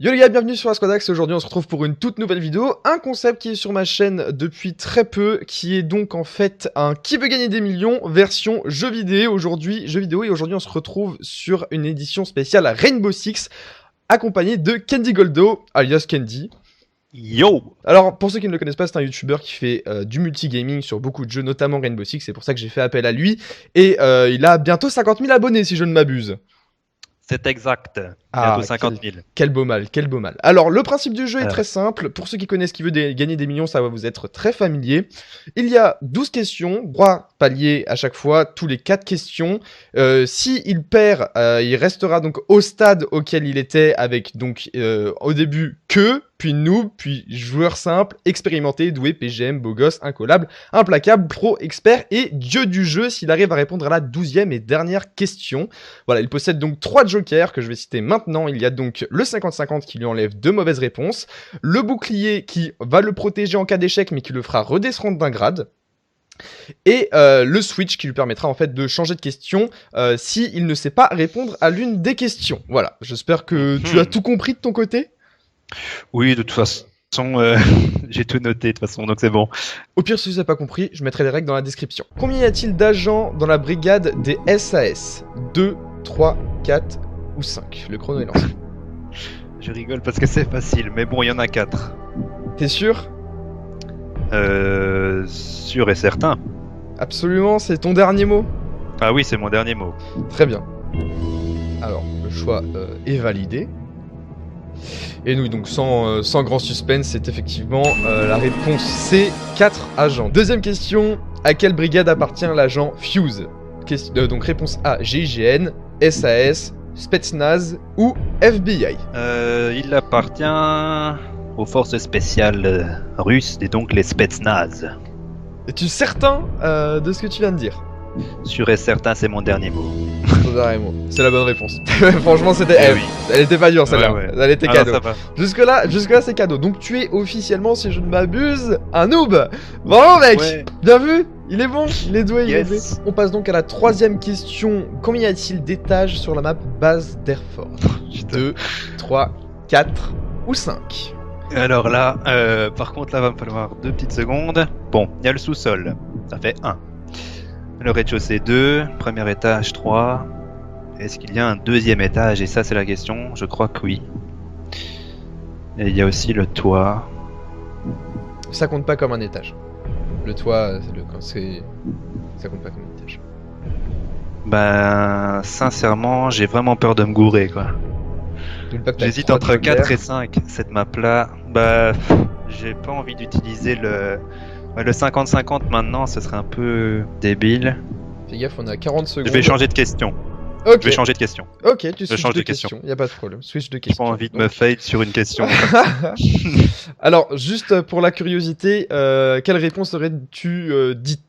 Yo les gars, bienvenue sur Asquadax. Aujourd'hui on se retrouve pour une toute nouvelle vidéo, un concept qui est sur ma chaîne depuis très peu, qui est donc en fait un qui veut gagner des millions version jeu vidéo. Aujourd'hui on se retrouve sur une édition spéciale Rainbow Six, accompagné de Candy Goldo, alias Candy. Yo! Alors pour ceux qui ne le connaissent pas, c'est un youtubeur qui fait du multigaming sur beaucoup de jeux, notamment Rainbow Six, c'est pour ça que j'ai fait appel à lui. Et il a bientôt 50 000 abonnés si je ne m'abuse. C'est exact. Bientôt 50 000. Quel beau mal, quel beau mal. Alors, le principe du jeu est très simple. Pour ceux qui connaissent qui veut gagner des millions, ça va vous être très familier. Il y a 12 questions, 3 paliers à chaque fois, tous les 4 questions. S'il perd, il restera donc au stade auquel il était avec donc au début puis noob, puis joueur simple, expérimenté, doué, PGM, beau gosse, incollable, implacable, pro, expert et dieu du jeu s'il arrive à répondre à la 12e et dernière question. Voilà, il possède donc 3 jokers que je vais citer maintenant. Il y a donc le 50-50 qui lui enlève 2 mauvaises réponses, le bouclier qui va le protéger en cas d'échec mais qui le fera redescendre d'un grade, et le switch qui lui permettra en fait de changer de question s'il ne sait pas répondre à l'une des questions. Voilà, j'espère que tu as tout compris de ton côté. Oui, de toute façon, j'ai tout noté de toute façon, donc c'est bon. Au pire, si vous n'avez pas compris, je mettrai les règles dans la description. Combien y a-t-il d'agents dans la brigade des SAS? 2, 3, 4 ou 5? Le chrono est lancé. Je rigole parce que c'est facile, mais bon, il y en a 4. T'es sûr? Sûr et certain. Absolument, c'est ton dernier mot? Ah oui, c'est mon dernier mot. Très bien. Alors, le choix est validé. Et nous, donc sans grand suspense, c'est effectivement la réponse C, 4 agents. Deuxième question, à quelle brigade appartient l'agent Fuse? Donc réponse A, GIGN, SAS, Spetsnaz ou FBI? Il appartient aux forces spéciales russes et donc les Spetsnaz. Es-tu certain de ce que tu viens de dire? Sûr et certain, c'est mon dernier mot. Ton dernier mot. C'est la bonne réponse. Franchement, c'était... oui. Elle était pas dure celle-là. Ouais. Elle était cadeau. Non, ça va. Jusque-là, c'est cadeau. Donc tu es officiellement, si je ne m'abuse, un noob. Bravo mec. Ouais. Bien vu. Il est bon, il est doué, il est Yes. doué. On passe donc à la troisième question. Combien y a-t-il d'étages sur la map base d'Air Force? 2, 3, 4 ou 5? Alors là, par contre, là, va me falloir 2 petites secondes. Bon, il y a le sous-sol, ça fait 1. Le rez-de-chaussée 2, premier étage 3. Est-ce qu'il y a un deuxième étage? Et ça, c'est la question. Je crois que oui. Et il y a aussi le toit. Ça compte pas comme un étage. Le toit, ça compte pas comme un étage. Ben, sincèrement, j'ai vraiment peur de me gourer, quoi. J'hésite entre 4 et 5. Cette map-là, bah, j'ai pas envie d'utiliser le 50-50 maintenant, ce serait un peu débile. Fais gaffe, on a 40 secondes. Je vais changer de question. Ok. Je vais changer de question. Ok, tu switches change de de question. question. Y a pas de problème. Switch de J'ai question. pas envie de me fail sur une question. Alors, juste pour la curiosité, quelle réponse aurais-tu dit?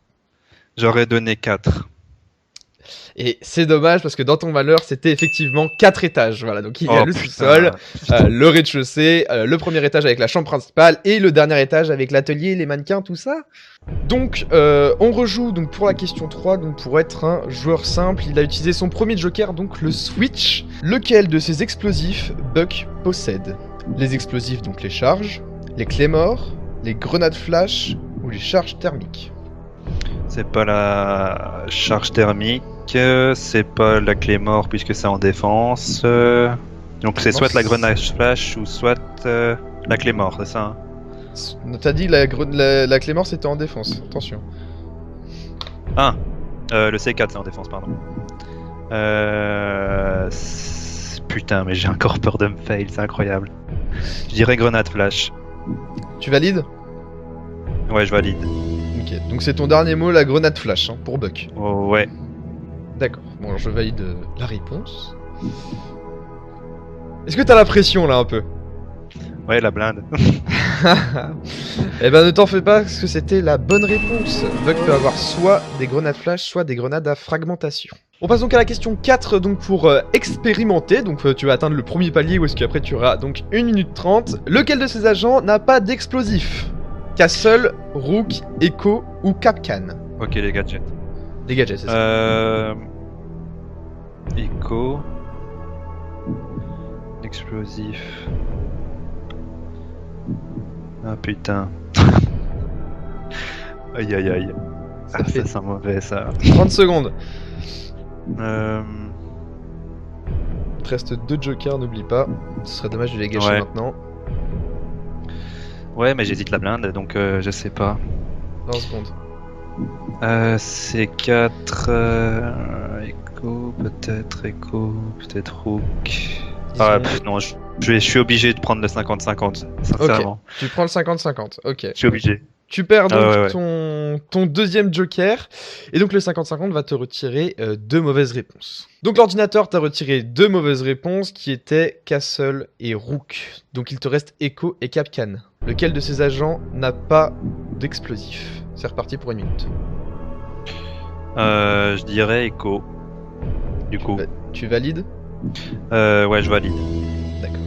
J'aurais donné 4. Et c'est dommage parce que dans ton malheur, c'était effectivement 4 étages. Voilà, donc il y a le sous-sol, le rez-de-chaussée, le premier étage avec la chambre principale et le dernier étage avec l'atelier, les mannequins, tout ça. Donc, on rejoue donc pour la question 3, donc pour être un joueur simple, il a utilisé son premier joker, donc le switch. Lequel de ces explosifs Buck possède? Les explosifs, donc les charges, les claymores, les grenades flash ou les charges thermiques? C'est pas la charge thermique, c'est pas la clé mort puisque c'est en défense. Donc c'est soit la grenade flash ou soit la clé mort, c'est ça hein? T'as dit la Clémence c'était en défense, attention. Ah, le C4 c'est en défense, pardon. Putain, mais j'ai encore peur de me fail, c'est incroyable. Je dirais grenade flash. Tu valides? Ouais, je valide. Ok, donc c'est ton dernier mot, la grenade flash, hein, pour Buck. Oh, ouais. D'accord, bon alors je valide la réponse. Est-ce que t'as la pression là un peu? Ouais, la blinde. Eh ben ne t'en fais pas, parce que c'était la bonne réponse. Buck peut avoir soit des grenades flash, soit des grenades à fragmentation. On passe donc à la question 4, donc pour expérimenter. Donc tu vas atteindre le premier palier, où est-ce qu'après tu auras donc 1 minute 30. Lequel de ces agents n'a pas d'explosif? Castle, Rook, Echo ou Capcan? Ok, les gadgets. Des gadgets, c'est ça. Echo. Explosif. Ah putain. Aïe aïe aïe. Ça fait Ça sent mauvais ça. 30 secondes. Euh... Il te reste 2 jokers, n'oublie pas. Ce serait dommage de les gâcher Ouais. maintenant. Ouais, mais j'hésite la blinde, donc je sais pas. 20 secondes. C'est 4... Echo, peut-être Rook. Ah Disons- non, je suis obligé de prendre le 50-50, sincèrement. Tu prends le 50-50, ok. Je suis obligé. Tu perds donc ouais. ton deuxième joker, et donc le 50-50 va te retirer 2 mauvaises réponses. Donc l'ordinateur t'a retiré 2 mauvaises réponses qui étaient Castle et Rook. Donc il te reste Echo et Capcan. Lequel de ces agents n'a pas d'explosif? C'est reparti pour 1 minute. Je dirais Echo. Du coup. Tu valides? Ouais, je valide. D'accord.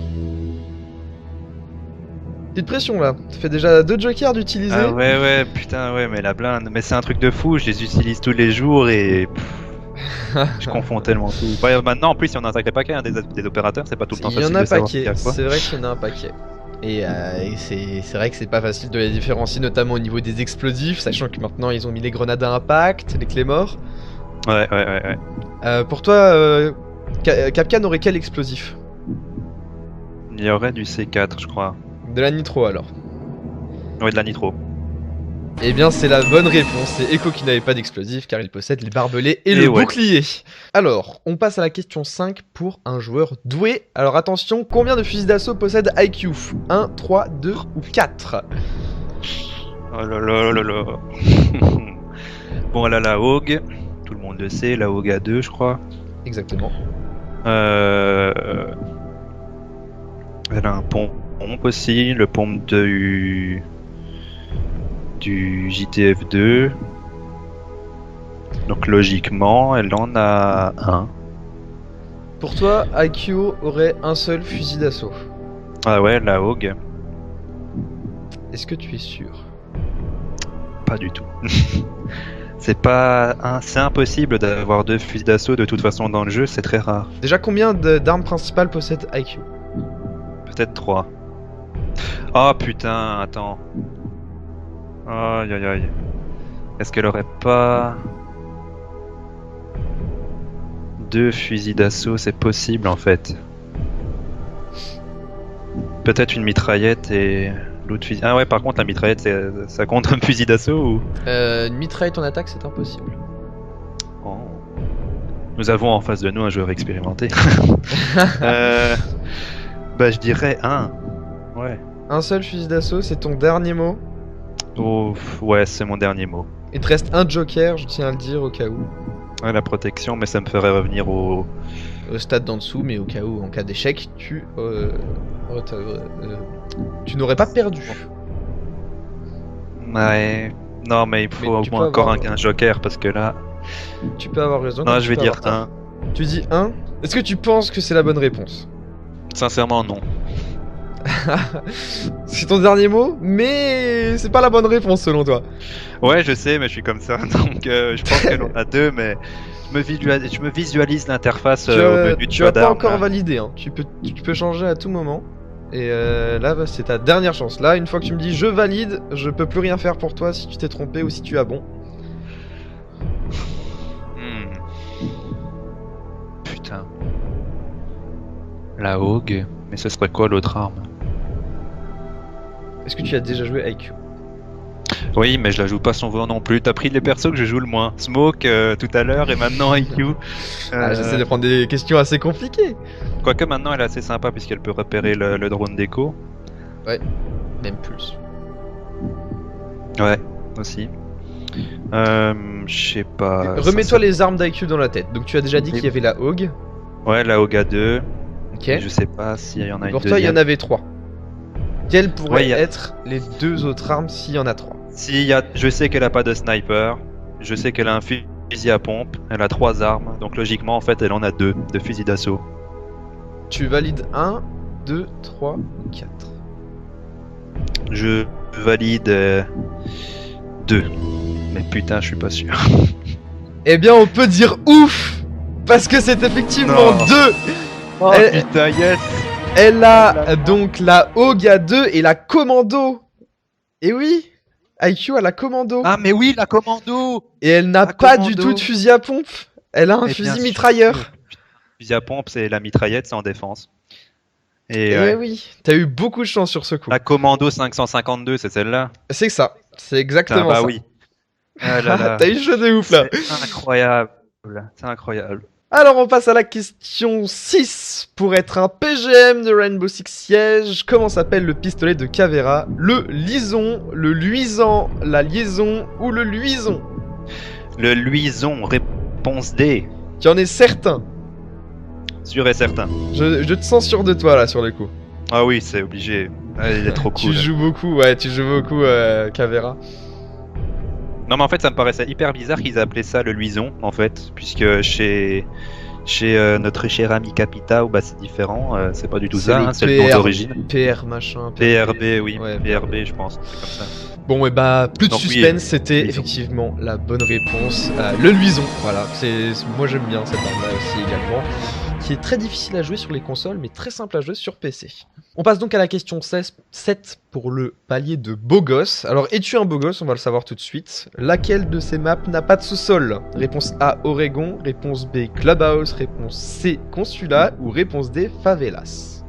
Petite pression là, ça fait déjà 2 jokers d'utiliser. Ah ouais, putain, ouais, mais la blinde. Mais c'est un truc de fou, je les utilise tous les jours et... je confonds tellement tout. Ouais, maintenant, en plus, il y en a un sacré paquet, hein, des opérateurs, c'est pas tout le temps Il y facile en a de savoir paquet, qui a quoi. c'est vrai qu'il y en a un paquet. Et c'est vrai que c'est pas facile de les différencier, notamment au niveau des explosifs, sachant que maintenant ils ont mis les grenades à impact, les clés morts. Ouais. Pour toi, Capcan aurait quel explosif? Il y aurait du C4, je crois. De la nitro alors. Ouais, de la nitro. Eh bien c'est la bonne réponse, c'est Echo qui n'avait pas d'explosif car il possède les barbelés et le ouais. bouclier. Alors, on passe à la question 5 pour un joueur doué. Alors attention, combien de fusils d'assaut possède IQ? 1, 3, 2 ou 4? Oh là là là là. Bon, elle a la Hogue. Tout le monde le sait, la Hogue à 2, je crois. Exactement. Elle a un pompe aussi, le pompe du JTF2. Donc logiquement, elle en a un. Pour toi, IQ aurait un seul fusil d'assaut. Ah ouais, la Hogue. Est-ce que tu es sûr? Pas du tout. C'est impossible d'avoir 2 fusils d'assaut de toute façon dans le jeu, c'est très rare. Déjà, combien d'armes principales possède IQ? Peut-être 3. Oh putain, attends. Aïe aïe aïe. Est-ce qu'elle aurait pas 2 fusils d'assaut? C'est possible en fait. Peut-être une mitraillette et l'autre fusil. Ah ouais, par contre la mitraillette ça compte un fusil d'assaut ou... Une mitraillette en attaque, c'est impossible. Oh. Nous avons en face de nous un joueur expérimenté. Bah je dirais un. Ouais. Un seul fusil d'assaut, c'est ton dernier mot. Oh, ouais, c'est mon dernier mot. Il te reste un joker, je tiens à le dire au cas où. Ouais, la protection, mais ça me ferait revenir au Stade d'en dessous, mais au cas où, en cas d'échec, tu n'aurais pas perdu. Ouais. Non, mais il faut Mais au tu moins peux encore avoir- un joker parce que là. Tu peux avoir raison. Non, comme je tu vais peux dire avoir tort. 1. Tu dis 1. Est-ce que tu penses que c'est la bonne réponse? Sincèrement, non. C'est ton dernier mot, mais c'est pas la bonne réponse selon toi. Ouais, je sais, mais je suis comme ça. Donc, je pense qu'elle en a 2, mais je me visualise l'interface au menu de Tu choix as pas d'armes, encore là. validé, hein. Tu peux changer à tout moment. Et là, bah, c'est ta dernière chance. Là, une fois que tu me dis je valide, je peux plus rien faire pour toi si tu t'es trompé ou si tu as bon. Putain. La Hogue. Mais ce serait quoi l'autre arme? Est-ce que tu as déjà joué IQ? Oui, mais je la joue pas souvent non plus. T'as pris les persos que je joue le moins. Smoke tout à l'heure et maintenant IQ. J'essaie de prendre des questions assez compliquées. Quoique maintenant elle est assez sympa puisqu'elle peut repérer le drone d'écho. Même plus. Ouais, aussi. Je sais pas. Remets-toi les armes d'IQ dans la tête. Donc tu as déjà dit Oui. qu'il y avait la Hogue. Ouais, la Hoga 2. Ok. Je sais pas s'il y en a une Pour toi, il y en deuxième. avait 3. Quelles pourraient Ouais, y a- être les 2 autres armes s'il y en a 3? Je sais qu'elle a pas de sniper. Je sais qu'elle a un fusil à pompe. Elle a 3 armes. Donc logiquement, en fait, elle en a 2 de fusil d'assaut. Tu valides 1, 2, 3, 4. Je valide 2. Mais putain, je suis pas sûr. Eh bien, on peut dire ouf! Parce que c'est effectivement Non. 2! Oh Elle- putain, yes! Elle a donc la Hoga 2 et la Commando Et oui, IQ a la commando. Ah, mais oui, la commando! Et elle n'a La pas commando. du tout de fusil à pompe. Elle a un Eh bien fusil sûr. mitrailleur. Fusil à pompe, c'est la mitraillette, c'est en défense. Et Et ouais. oui, t'as eu beaucoup de chance sur ce coup. La commando 552, c'est celle-là? C'est ça, c'est Ah exactement bah ça. oui. Ah là là. T'as eu chaud de ouf là. C'est incroyable. C'est incroyable. Alors on passe à la question 6. Pour être un PGM de Rainbow Six Siege, comment s'appelle le pistolet de Caveira? Le lison, le luisant, la liaison ou le luison? Le luison, réponse D. Tu en es certain. Sûr et certain. Je te sens sûr de toi là sur le coup. Ah oui, c'est obligé. Ah, il est trop cool. Tu joues beaucoup, Caveira. Non mais en fait ça me paraissait hyper bizarre qu'ils aient appelé ça le luison en fait, puisque chez notre cher ami Capita, bah c'est différent, c'est pas du tout ça, c'est le nom d'origine. PR machin. PRB, oui, Ouais, PRB je pense, c'est comme ça. Bon et bah plus de Donc, suspense, oui, c'était luison. effectivement la bonne réponse. Le luison, voilà. Moi j'aime bien cette arme là aussi également, qui est très difficile à jouer sur les consoles mais très simple à jouer sur PC. On passe donc à la question 7 pour le palier de beau gosse. Alors es-tu un beau gosse? On va le savoir tout de suite. Laquelle de ces maps n'a pas de sous-sol? Réponse A, Oregon. Réponse B, Clubhouse. Réponse C, Consulat. Ou réponse D, Favelas.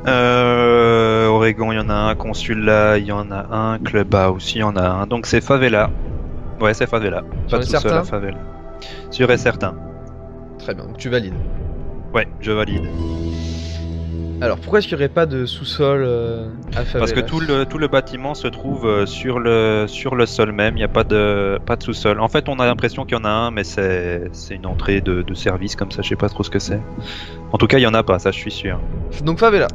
Oregon il y en a un, Consulat il y en a un, Clubhouse il y en a un, donc c'est Favela. Ouais c'est Favela, Tu en pas es tout seul certain? à Favela. Sûr et certain. Très bien, donc tu valides. Ouais, je valide. Alors pourquoi est-ce qu'il n'y aurait pas de sous-sol à Favelas? Parce que tout le bâtiment se trouve sur le sol même, il n'y a pas de sous-sol. En fait, on a l'impression qu'il y en a un, mais c'est une entrée de service comme ça, je sais pas trop ce que c'est. En tout cas, il y en a pas, ça je suis sûr. Donc Favela.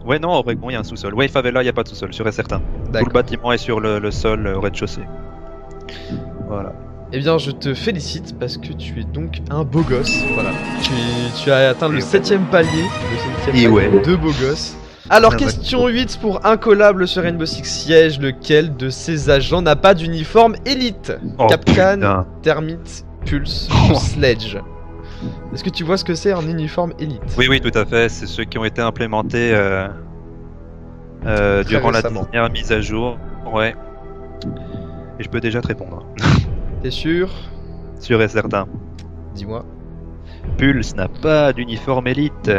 Ouais, non, au Oregon, il y a un sous-sol. Ouais, Favela, il n'y a pas de sous-sol, sûr et certain. Tout D'accord. le bâtiment est sur le sol au rez-de-chaussée. Voilà. Eh bien, je te félicite parce que tu es donc un beau gosse. Voilà. Tu as atteint le Et 7ème palier. Le 7ème Et palier ouais. de beau gosse. Alors, Ah, question 8 pour incollable sur Rainbow Six Siege. Lequel de ces agents n'a pas d'uniforme élite? Oh, Capcan, putain. Termite, Pulse ou Sledge? Est-ce que tu vois ce que c'est un uniforme élite? Oui, oui, tout à fait. C'est ceux qui ont été implémentés durant la récemment. dernière mise à jour. Ouais. Et je peux déjà te répondre. T'es sûr? Sûr et certain. Dis-moi. Pulse n'a pas d'uniforme élite.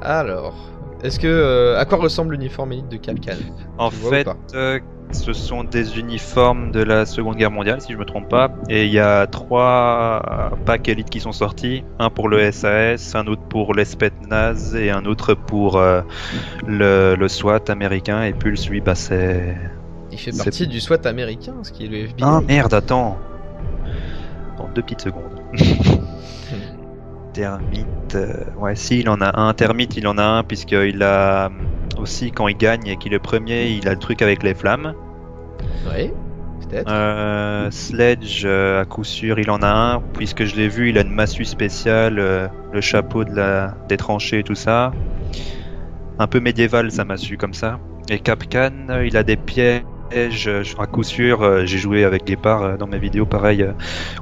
Alors, est-ce que à quoi ressemble l'uniforme élite de Capcan? En Tu vois ou fait, pas ce sont des uniformes de la Seconde Guerre mondiale, si je me trompe pas. Et il y a 3 packs élites qui sont sortis. Un pour le SAS, un autre pour l'Espetnaz et un autre pour le SWAT américain. Et Pulse, lui, bah c'est... Il fait c'est- partie du SWAT américain, ce qui est le FBI. Ah merde, attends. Dans 2 petites secondes. Termite, ouais, si, il en a un. Termite, il en a un, puisqu'il a aussi, quand il gagne et qu'il est premier, il a le truc avec les flammes. Ouais, peut-être. Sledge, à coup sûr, il en a un, puisque je l'ai vu, il a une massue spéciale, le chapeau des tranchées et tout ça. Un peu médiéval, sa massue, comme ça. Et Capcan, il a des pièges, à coup sûr, j'ai joué avec Guépard dans mes vidéos, pareil.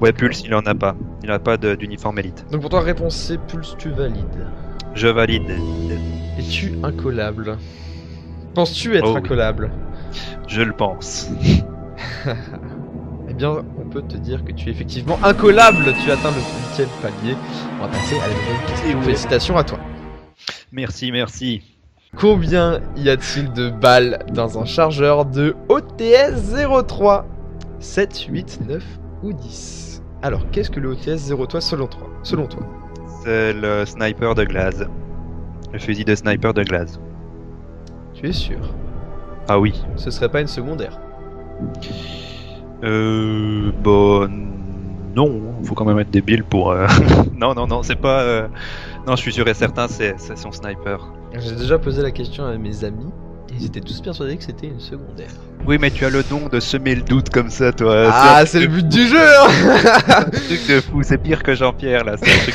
Ouais, Pulse, il en a pas. Il n'a pas d'uniforme élite. Donc pour toi, réponse C, Pulse, tu valides. Je valide. Es-tu incollable? Penses-tu être Oh oui. incollable? Je le pense. Eh bien, on peut te dire que tu es effectivement incollable. Tu atteins le 8ème palier. On va passer à la deuxième question. ouais. Félicitations à toi. Merci, merci. Combien y a-t-il de balles dans un chargeur de OTS 03? 7, 8, 9 ou 10? Alors, qu'est-ce que le OTS 03 selon toi? C'est le sniper de glace. Le fusil de sniper de glace. Tu es sûr? Ah oui. Ce serait pas une secondaire? Bon, non, faut quand même être débile pour. Non, c'est pas. Non, je suis sûr et certain, c'est son sniper. J'ai déjà posé la question à mes amis et ils étaient tous persuadés que c'était une secondaire. Oui, mais tu as le don de semer le doute comme ça, toi. Ah, c'est le but du jeu, hein. un truc de fou, c'est pire que Jean-Pierre là. C'est un truc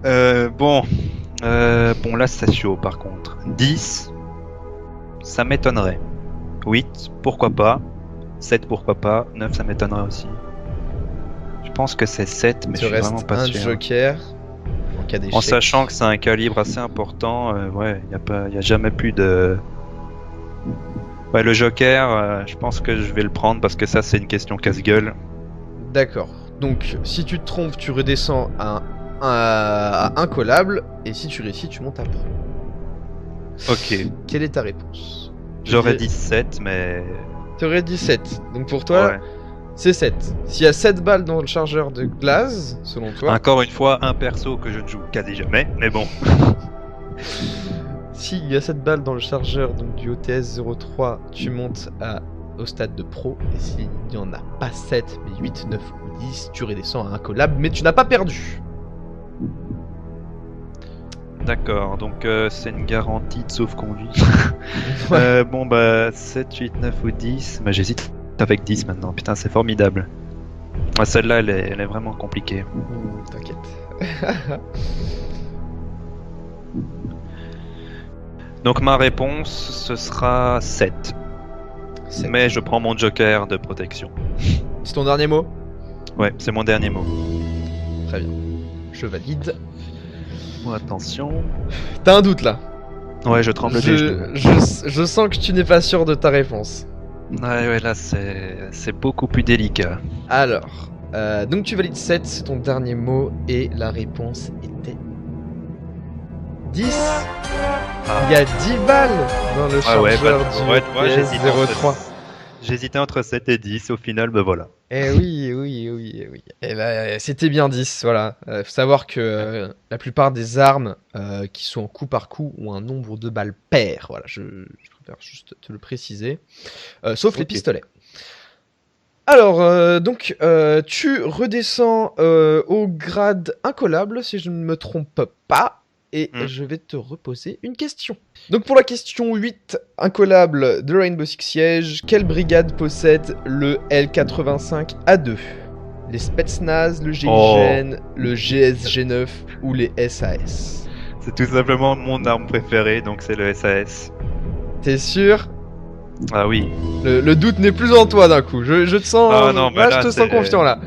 de fou. Bon, là c'est chaud par contre. 10, ça m'étonnerait. 8, pourquoi pas. 7, pourquoi pas. 9, ça m'étonnerait aussi. Je pense que c'est 7, mais Tu je suis vraiment restes pas un sûr. joker en cas d'échec. En sachant que c'est un calibre assez important, ouais, y a jamais plus de Ouais, le Joker, je pense que je vais le prendre parce que ça, c'est une question casse-gueule. D'accord. Donc, si tu te trompes, tu redescends à incollable, et si tu réussis, tu montes à pro. Ok. Quelle est ta réponse? J'aurais dit 7, mais... T'aurais dit 7. Donc pour toi, Ouais. c'est 7. S'il y a 7 balles dans le chargeur de glace, selon toi... Encore une fois, un perso que je ne joue quasi jamais, mais bon. S'il y a 7 balles dans le chargeur donc du OTS 03, tu montes au stade de pro. Et s'il n'y en a pas 7, mais 8, 9 ou 10, tu redescends à un collab, mais tu n'as pas perdu. D'accord, donc c'est une garantie de sauf-conduit. Bon bah 7, 8, 9 ou 10, bah j'hésite avec 10 maintenant, putain c'est formidable. Celle-là elle est vraiment compliquée. T'inquiète. Donc ma réponse ce sera 7. 7. Mais je prends mon joker de protection. C'est ton dernier mot? Ouais, c'est mon dernier mot. Très bien. Je valide. Bon, attention. T'as un doute là? Ouais, je tremble des genoux. Je sens que tu n'es pas sûr de ta réponse. Ouais, là c'est beaucoup plus délicat. Alors, donc tu valides 7, c'est ton dernier mot, et la réponse était 10. Il y a 10 balles dans le chargeur du PS03. J'hésitais entre 7 et 10, au final, bah voilà. Eh oui. Eh ben, c'était bien 10, voilà. Faut savoir que la plupart des armes qui sont en coup par coup ont un nombre de balles pair. Voilà, je préfère juste te le préciser. Sauf les pistolets. Alors, donc, tu redescends au grade incollable, si je ne me trompe pas. Et je vais te reposer une question. Donc pour la question 8, incollable de Rainbow Six Siege, quelle brigade possède le L85A2? Les Spetsnaz, le GIGN, le GSG9 ou les SAS? C'est tout simplement mon arme préférée, donc c'est le SAS. T'es sûr? Ah oui. Le doute n'est plus en toi d'un coup, je te sens... Ah non, mais là, je te sens confiant là.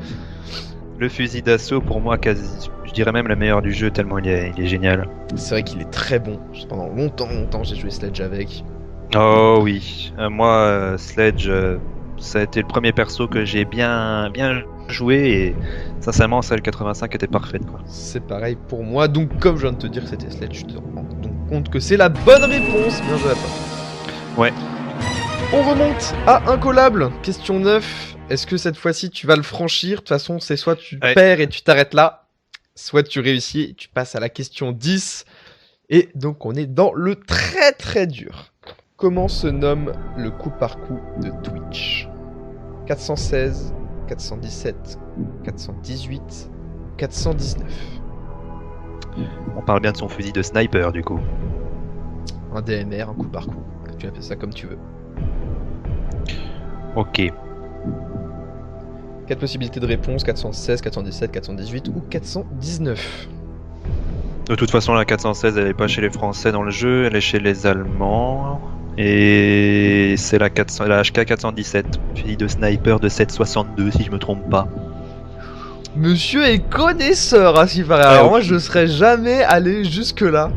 Le fusil d'assaut, pour moi, je dirais même le meilleur du jeu, tellement il est génial. C'est vrai qu'il est très bon. Pendant longtemps, j'ai joué Sledge avec. Oh oui. Moi, Sledge, ça a été le premier perso que j'ai bien joué et sincèrement, celle 85 était parfaite, quoi. C'est pareil pour moi. Donc, comme je viens de te dire que c'était Sledge, je te rends donc compte que c'est la bonne réponse. Bien joué à toi. Ouais. On remonte à incollable. Question 9. Est-ce que cette fois-ci tu vas le franchir? De toute façon, c'est soit tu perds et tu t'arrêtes là, soit tu réussis et tu passes à la question 10. Et donc on est dans le très très dur. Comment se nomme le coup par coup de Twitch? 416, 417, 418, 419. On parle bien de son fusil de sniper du coup. Un DMR, un coup par coup. Tu appelles ça comme tu veux. Ok. 4 possibilités de réponse, 416, 417, 418 ou 419. De toute façon, la 416, elle est pas chez les Français dans le jeu, elle est chez les Allemands. Et c'est la HK 417, fusil de sniper de 7,62 si je me trompe pas. Monsieur est connaisseur à ce qui paraît. Alors moi je serais jamais allé jusque là.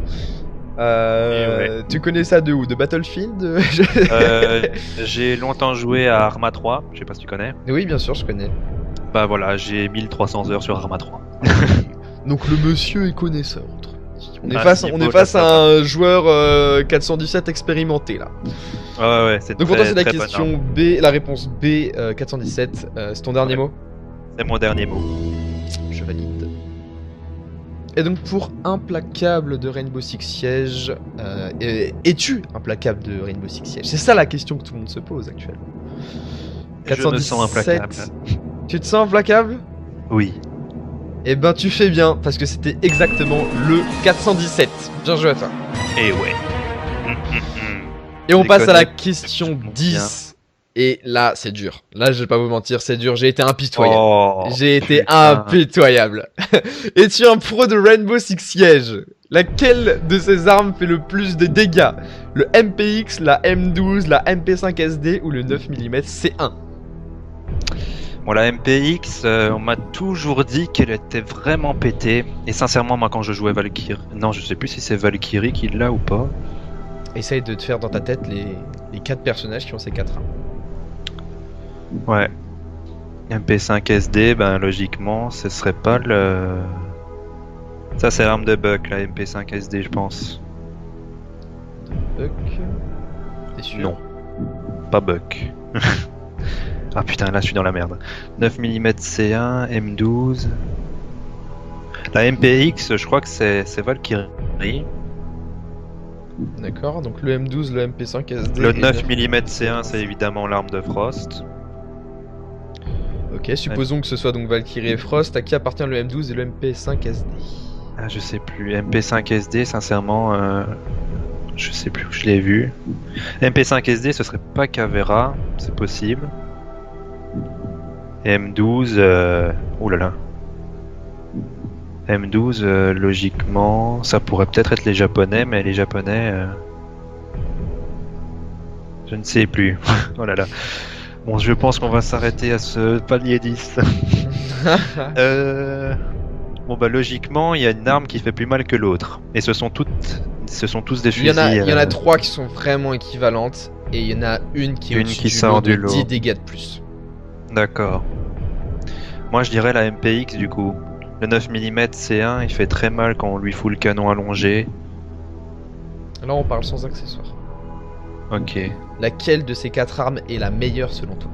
Tu connais ça de où? De Battlefield? J'ai longtemps joué à Arma 3, je sais pas si tu connais. Oui bien sûr je connais. Bah voilà, j'ai 1300 heures sur Arma 3. Donc le monsieur est connaisseur. On est face à un joueur 417 expérimenté là. Ouais, c'est donc pour toi c'est la question B, la réponse B 417. C'est ton dernier mot? C'est mon dernier mot. Je valide. Et donc pour implacable de Rainbow Six Siege, es-tu implacable de Rainbow Six Siege? C'est ça la question que tout le monde se pose actuellement. 417, je me sens implacable. Tu te sens implacable? Oui. Eh ben tu fais bien, parce que c'était exactement le 417. Bien joué à toi. Et ouais. Et on passe à la question 10. Et là, c'est dur. Là, je vais pas vous mentir, c'est dur. J'ai été impitoyable. J'ai été impitoyable. Es-tu un pro de Rainbow Six Siege? Laquelle de ces armes fait le plus de dégâts? Le MPX, la M12, la MP5SD ou le 9mm C1? Bon, la MPX, on m'a toujours dit qu'elle était vraiment pétée. Et sincèrement, moi, quand je jouais Valkyrie... Non, je sais plus si c'est Valkyrie qui l'a ou pas. essaye de te faire dans ta tête les 4 personnages qui ont ces 4 armes. Ouais. MP5SD, ben logiquement, ce serait pas le... Ça, c'est l'arme de Buck, la MP5SD, je pense. Buck. T'es sûr? Non. Pas Buck. Ah putain, là je suis dans la merde. 9 mm C1, M12. La MPX, je crois que c'est Valkyrie. D'accord, donc le M12, le MP5SD. Le 9 mm C1, c'est évidemment l'arme de Frost. Ok, supposons que ce soit donc Valkyrie et Frost. À qui appartient le M12 et le MP5SD? Ah, je sais plus. MP5SD, sincèrement, je sais plus où je l'ai vu. MP5SD, ce serait pas Caveira, c'est possible. M12, oh là là. M12, logiquement, ça pourrait peut-être être les Japonais, mais les Japonais, je ne sais plus. Oh là là. Bon, je pense qu'on va s'arrêter à ce palier 10. Bon bah logiquement, il y a une arme qui fait plus mal que l'autre. Et ce sont tous des fusils. Il y en a 3 qui sont vraiment équivalentes, et il y en a une qui est au-dessus du lot de 10 dégâts de plus. D'accord. Moi je dirais la MPX du coup. Le 9 mm C1, il fait très mal quand on lui fout le canon allongé. Là on parle sans accessoires. Ok. Laquelle de ces 4 armes est la meilleure selon toi?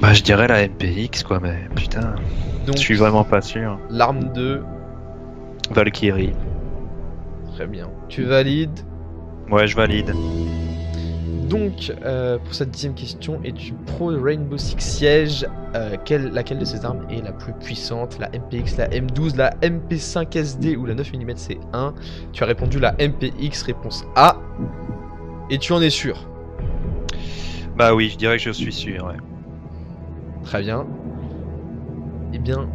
Bah je dirais la MPX quoi, mais putain. Donc, je suis vraiment pas sûr. L'arme de Valkyrie. Très bien. Tu valides? Ouais, je valide. Donc, pour cette 10ème question, es-tu pro Rainbow Six Siege? Laquelle de ces armes est la plus puissante? La MPX, la M12, la MP5SD ou la 9 mm C1? Tu as répondu la MPX, réponse A. Et tu en es sûr? Bah oui, je dirais que je suis sûr, ouais. Très bien. Eh bien,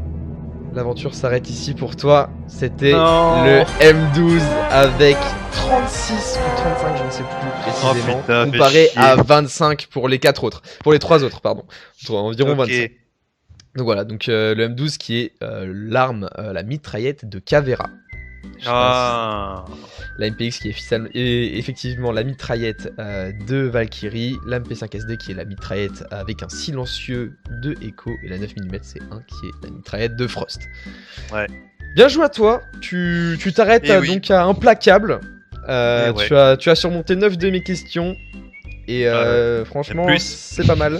l'aventure s'arrête ici pour toi. C'était le M12 avec 36 ou 35, je ne sais plus précisément, oh putain, comparé à 25 pour les 4 autres. Pour les 3 autres, pardon. Environ okay. 25. Donc voilà, donc le M12 qui est l'arme, la mitraillette de Caveira. Ah. La MPX qui est effectivement la mitraillette de Valkyrie, la MP5SD qui est la mitraillette avec un silencieux de Echo, et la 9 mm C1 qui est la mitraillette de Frost. Ouais. Bien joué à toi, tu t'arrêtes donc à implacable. Tu as surmonté 9 de mes questions et franchement c'est pas mal.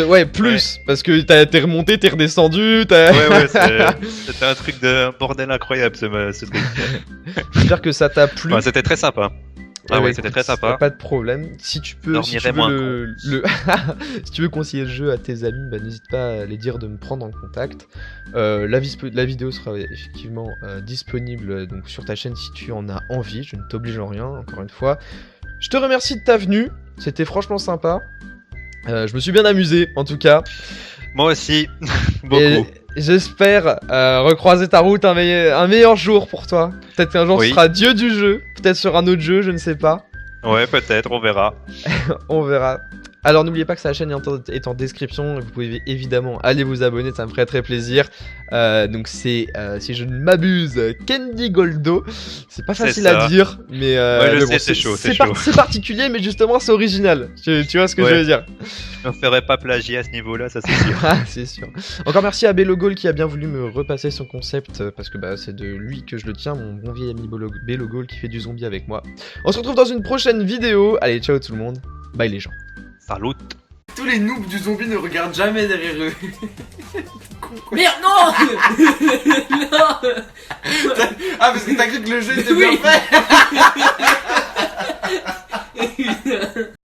Ouais, plus, parce que t'es remonté, t'es redescendu, Ouais, c'était un truc de bordel incroyable ce truc. J'espère que ça t'a plu. Ouais, c'était très sympa. Ah ouais, c'était très sympa. Pas de problème. Si tu peux, si tu veux conseiller le jeu à tes amis, bah, n'hésite pas à les dire de me prendre en contact. La vidéo sera effectivement disponible donc sur ta chaîne si tu en as envie. Je ne t'oblige en rien, encore une fois. Je te remercie de ta venue. C'était franchement sympa. Je me suis bien amusé, en tout cas. Moi aussi, beaucoup. Et j'espère recroiser ta route un meilleur jour pour toi. Peut-être qu'un jour tu seras dieu du jeu. Peut-être sur un autre jeu, je ne sais pas. Ouais, peut-être, on verra. On verra. Alors n'oubliez pas que sa chaîne est en description. Vous pouvez évidemment aller vous abonner, ça me ferait très plaisir. Donc c'est, si je ne m'abuse, Candy Goldo. C'est pas facile à dire, mais c'est chaud. C'est particulier, mais justement c'est original. Tu vois ce que je veux dire. Je me ferais pas plagier à ce niveau-là, ça c'est sûr. C'est sûr. Encore merci à Bellogol qui a bien voulu me repasser son concept, parce que c'est de lui que je le tiens, mon bon vieil ami Bellogol qui fait du zombie avec moi. On se retrouve dans une prochaine vidéo. Allez, ciao tout le monde. Bye les gens. Salut. Tous les noobs du zombie ne regardent jamais derrière eux. Merde, non. Non. Ah, parce que t'as cru que le jeu était bien fait.